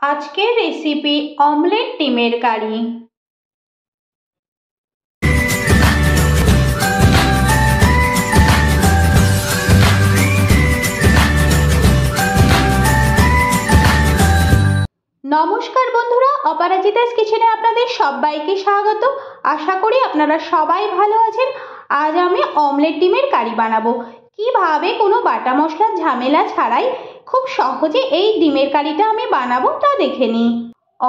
আজকের recipe omelette ডিমের কারি। নমস্কার বন্ধুরা, অপরাজিতাস কিচেনে আপনাদের সবাইকে স্বাগত। আশা করি আপনারা সবাই ভালো আছেন। আজ আমি অমলেট ডিমের কারি বানাবো। কিভাবে কোনো বাটা মশলার ঝামেলা ছাড়াই খুব সহজে এই ডিমের কারিটা আমি বানাবো তা দেখে নিই।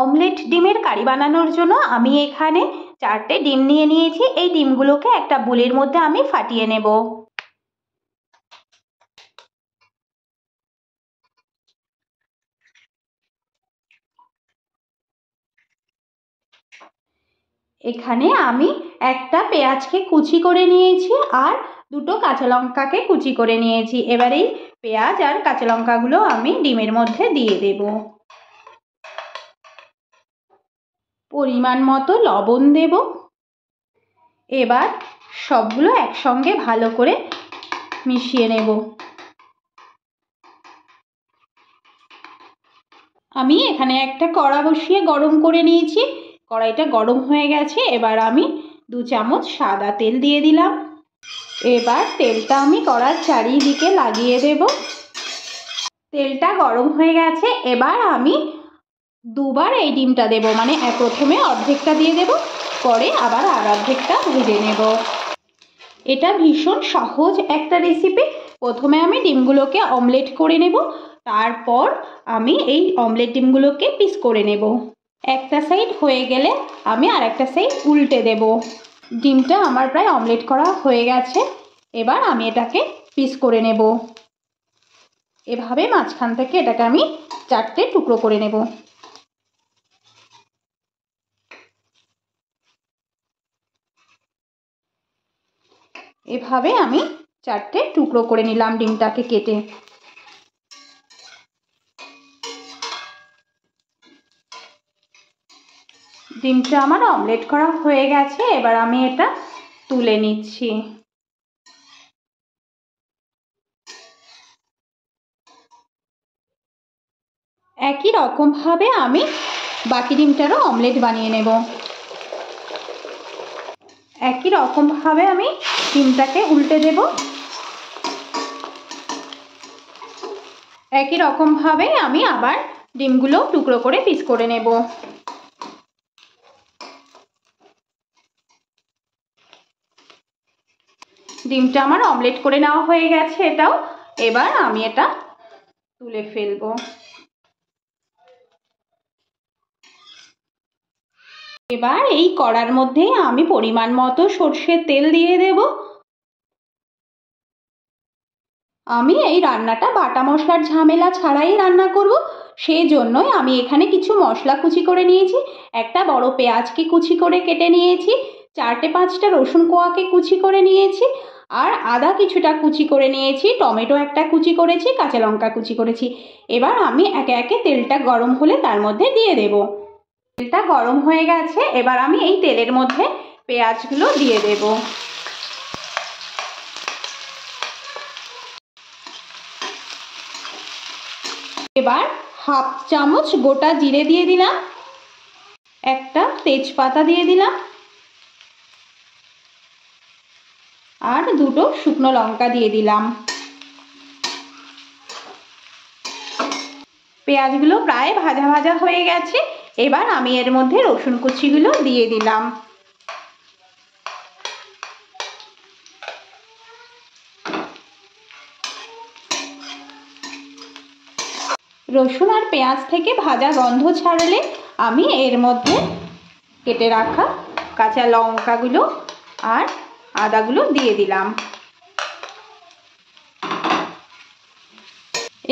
অমলেট ডিমের কারি বানানোর জন্য আমি এখানে 4টে ডিম নিয়ে নিয়েছি। এই ডিমগুলোকে একটা বোলের মধ্যে আমি ফাটিয়ে নেব। এখানে আমি একটা পেঁয়াজকে কুচি করে নিয়েছি আর দুটো কাঁচা লঙ্কাকে কুচি করে নিয়েছি। এবার এই পেঁয়াজ আর কাঁচা লঙ্কাগুলো আমি ডিমের মধ্যে দিয়ে দেব। পরিমাণ মতো লবণ দেব। এবার সবগুলো একসঙ্গে ভালো করে মিশিয়ে নেব। আমি এখানে একটা কড়া বসিয়ে গরম করে নিয়েছি। কড়াইটা গরম হয়ে গেছে। এবার আমি 2 চামচ সাদা তেল দিয়ে দিলাম। এবার তেলটা আমি কড়ার চারিদিকে লাগিয়ে দেব। তেলটা গরম হয়ে গেছে। এবার আমি দুবার এই ডিমটা দেব, মানে প্রথমে অর্ধেকটা দিয়ে দেব, পরে আবার আর অর্ধেকটা ভেজে নেব। এটা ভীষণ সহজ একটা রেসিপি। প্রথমে আমি ডিমগুলোকে অমলেট করে নেব, তারপর আমি এই অমলেট ডিমগুলোকে পিস করে নেব। একটা সাইড হয়ে গেলে আমি আর একটা সাইড উল্টে দেব। ডিমটা আমার প্রায় অমলেট করা হয়ে গেছে। এবার আমি এটাকে পিস করে নেব। এভাবে মাঝখান থেকে এটাকে আমি 4টে টুকরো করে নেব। এভাবে আমি 4টে টুকরো করে নিলাম ডিমটাকে কেটে। ডিমটা আমার অমলেট করা হয়ে গেছে। এবার আমি এটা তুলে নিচ্ছি। একই রকম ভাবে আমি বাকি ডিমটারও অমলেট বানিয়ে নেব। একই রকম ভাবে আমি ডিমটাকে উল্টে দেব। একই রকম ভাবে আমি আবার ডিমগুলো টুকরো করে পিস করে নেব। ডিমটা আমার অমলেট করে নেওয়া হয়ে গেছে এটাও। এবার আমি এটা তুলে ফেলবো। এবার এই কড়ার মধ্যে আমি পরিমাণ মতো সরষের তেল দিয়ে দেব। আমি এই রান্নাটা বাটা মশলার ঝামেলা ছাড়াই রান্না করব, সেই জন্যই আমি এখানে কিছু মশলা কুচি করে নিয়েছি। একটা বড় পেঁয়াজকে কুচি করে কেটে নিয়েছি, 4-5টা রসুন কোয়াকে কুচি করে নিয়েছি, আর আদা কিছুটা কুচি করে নিয়েছি, টমেটো একটা কুচি করেছি, কাঁচা লঙ্কা কুচি করেছি। এবার আমি একে একে তেলটা গরম হলে তার মধ্যে দিয়ে দেব। তেলটা গরম হয়ে গেছে। এবার আমি এই তেলের মধ্যে পেঁয়াজগুলো দিয়ে দেব। এবার 1/2 চামচ গোটা জিরে দিয়ে দিলাম, একটা তেজপাতা দিয়ে দিলাম, আর 2টো শুকনো লঙ্কা দিয়ে দিলাম। পেঁয়াজগুলো প্রায় ভাজা ভাজা হয়ে গেছে। এবার আমি এর মধ্যে রসুন কুচিগুলো দিয়ে দিলাম। রসুন আর পেঁয়াজ থেকে ভাজা গন্ধ ছাড়লে আমি এর মধ্যে কেটে রাখা কাঁচা লঙ্কাগুলো আর আদাগুলো দিয়ে দিলাম।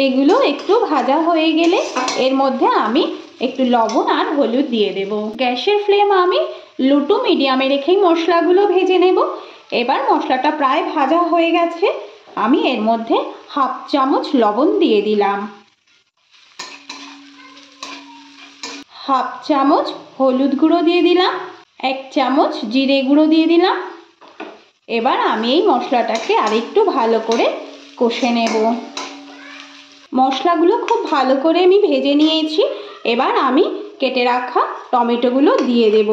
এগুলো একটু ভাজা হয়ে গেলে এর মধ্যে আমি একটু লবণ আর হলুদ দিয়ে দেব। গ্যাসের ফ্লেম আমি লো টু মিডিয়ামে রেখেই মশলাগুলো ভেজে নেব। এবার মশলাটা প্রায় ভাজা হয়ে গেছে। আমি এর মধ্যে 1/2 চামচ লবণ দিয়ে দিলাম, 1/2 চামচ হলুদ গুঁড়ো দিয়ে দিলাম, 1 চামচ জিরে গুঁড়ো দিয়ে দিলাম। এবার আমি এই মশলাটাকে আরেকটু ভালো করে কষে নেব। মশলাগুলো খুব ভালো করে আমি ভেজে নিয়েছি। এবার আমি কেটে রাখা টমেটোগুলো দিয়ে দেব।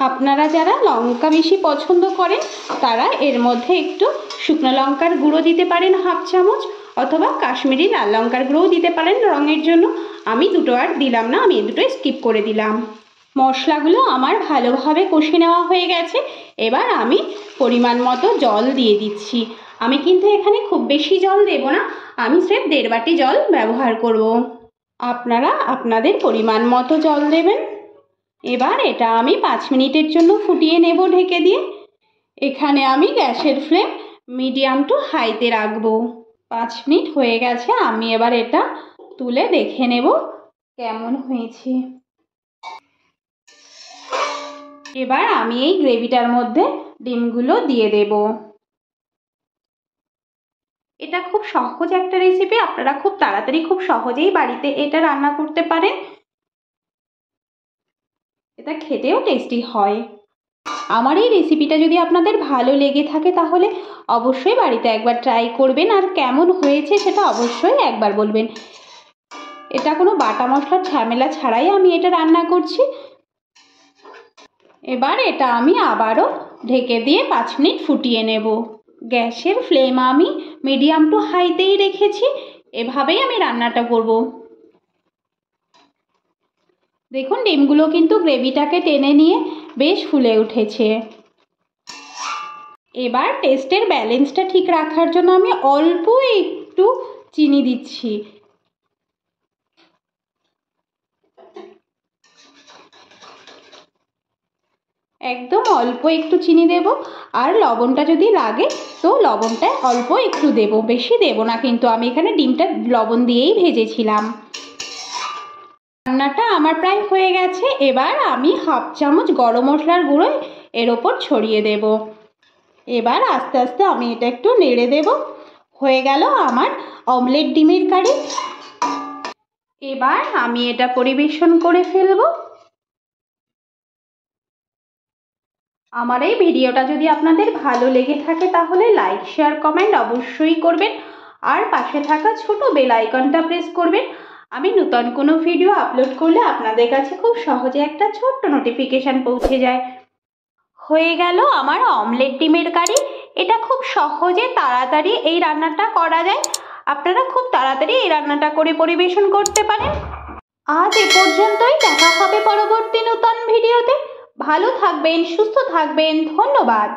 আপনারা যারা লঙ্কা বেশি পছন্দ করেন তারা এর মধ্যে একটু শুকনো লঙ্কার গুঁড়ো দিতে পারেন 1/2 চামচ, অথবা কাশ্মীরি লাল লঙ্কার গুঁড়োও দিতে পারেন রঙের জন্য। আমি দুটো আর দিলাম না, আমি এই দুটো স্কিপ করে দিলাম। মশলাগুলো আমার ভালোভাবে কষে নেওয়া হয়ে গেছে। এবার আমি পরিমাণ মতো জল দিয়ে দিচ্ছি। আমি কিন্তু এখানে খুব বেশি জল দেব না, আমি স্রেফ 1.5 বাটি জল ব্যবহার করব। আপনারা আপনাদের পরিমাণ মতো জল দেবেন। এবার এটা আমি 5 মিনিটের জন্য ফুটিয়ে নেব ঢেকে দিয়ে। এখানে আমি গ্যাসের ফ্লেম মিডিয়াম টু হাইতে রাখবো। 5 মিনিট হয়ে গেছে, আমি এবার এটা তুলে দেখে নেব কেমন হয়েছে। এবার আমি এই গ্রেভিটার মধ্যে ডিমগুলো দিয়ে দেব। এটা খুব সহজ একটা রেসিপি, আপনারা খুব তাড়াতাড়ি খুব সহজেই বাড়িতে এটা রান্না করতে পারেন। এটা খেতেও টেস্টি হয়। আমার এই রেসিপিটা যদি আপনাদের ভালো লেগে থাকে তাহলে অবশ্যই বাড়িতে একবার ট্রাই করবেন, আর কেমন হয়েছে সেটা অবশ্যই একবার বলবেন। এটা কোনো বাটা মশলার ঝামেলা ছাড়াই আমি এটা রান্না করছি। এবার এটা আমি আবারও ঢেকে দিয়ে 5 মিনিট ফুটিয়ে নেব। গ্যাসের ফ্লেম আমি মিডিয়াম টু হাইতেই রেখেছি। এভাবেই আমি রান্নাটা করব। দেখুন ডিমগুলো কিন্তু গ্রেভিটাকে টেনে নিয়ে বেশ ফুলে উঠেছে। এবার টেস্টের ব্যালেন্সটা ঠিক রাখার জন্য আমি অল্প একটু চিনি দিচ্ছি। একদম অল্প একটু চিনি দেব, আর লবণটা যদি লাগে তো লবণটা অল্প একটু দেব, বেশি দেব না, কিন্তু আমি এখানে ডিমটা লবণ দিয়েই ভেজেছিলাম। রান্নাটা আমার প্রায় হয়ে গেছে। এবার আমি 1/2 চামচ গরম মশলার গুঁড়ো এর ওপর ছড়িয়ে দেব। এবার আস্তে আস্তে আমি এটা একটু নেড়ে দেব। হয়ে গেল আমার অমলেট ডিমের কারি। এবার আমি এটা পরিবেশন করে ফেলব। আমার এই ভিডিওটা যদি আপনাদের ভালো লেগে থাকে তাহলে লাইক শেয়ার কমেন্ট অবশ্যই করবেন, আর পাশে থাকা ছোট বেল আইকনটা প্রেস করবেন। আমি নতুন কোনো ভিডিও আপলোড করলে আপনাদের কাছে খুব সহজে একটা ছোট্ট নোটিফিকেশান পৌঁছে যায়। হয়ে গেল আমার অমলেট ডিমের কারি। এটা খুব সহজে তাড়াতাড়ি এই রান্নাটা করা যায়। আপনারা খুব তাড়াতাড়ি এই রান্নাটা করে পরিবেশন করতে পারেন। আজ এ পর্যন্তই, দেখা হবে পরবর্তী নতুন ভিডিওতে। ভালো থাকবেন, সুস্থ থাকবেন, ধন্যবাদ।